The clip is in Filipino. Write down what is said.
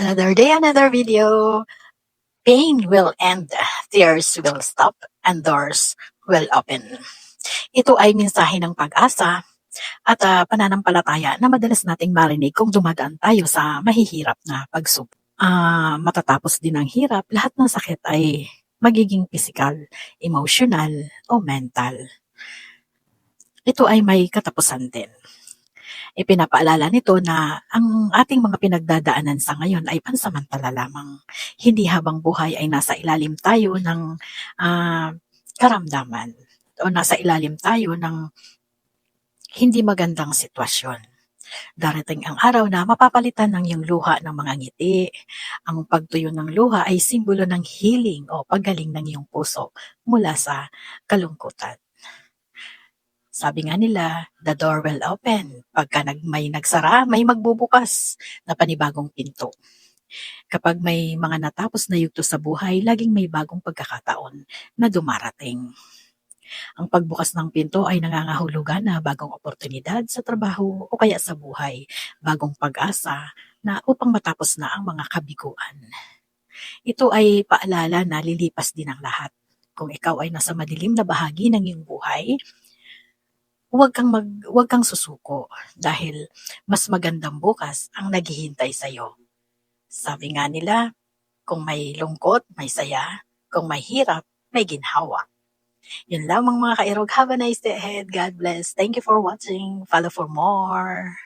Another day, another video. Pain will end, tears will stop, and doors will open. Ito ay mensahe ng pag-asa at pananampalataya na madalas nating marinig kung dumadaan tayo sa mahihirap na pagsubok. Matatapos din ang hirap, lahat ng sakit ay magiging physical, emotional, o mental. Ito ay may katapusan din. Ipinapaalala nito na ang ating mga pinagdadaanan sa ngayon ay pansamantala lamang. Hindi habang buhay ay nasa ilalim tayo ng karamdaman o nasa ilalim tayo ng hindi magandang sitwasyon. Darating ang araw na mapapalitan ng iyong luha ng mga ngiti. Ang pagtuyo ng luha ay simbolo ng healing o paggaling ng iyong puso mula sa kalungkutan. Sabi nga nila, the door will open. Pagka may nagsara, may magbubukas na panibagong pinto. Kapag may mga natapos na yugto sa buhay, laging may bagong pagkakataon na dumarating. Ang pagbukas ng pinto ay nangangahulugan na bagong oportunidad sa trabaho o kaya sa buhay, bagong pag-asa na upang matapos na ang mga kabiguan. Ito ay paalala na lilipas din ang lahat. Kung ikaw ay nasa madilim na bahagi ng iyong buhay, huwag kang susuko dahil mas magandang bukas ang naghihintay sa iyo. Sabi nga nila, kung may lungkot, may saya. Kung may hirap, may ginhawa. Yun lamang mga kairog. Have a nice day ahead. God bless. Thank you for watching. Follow for more.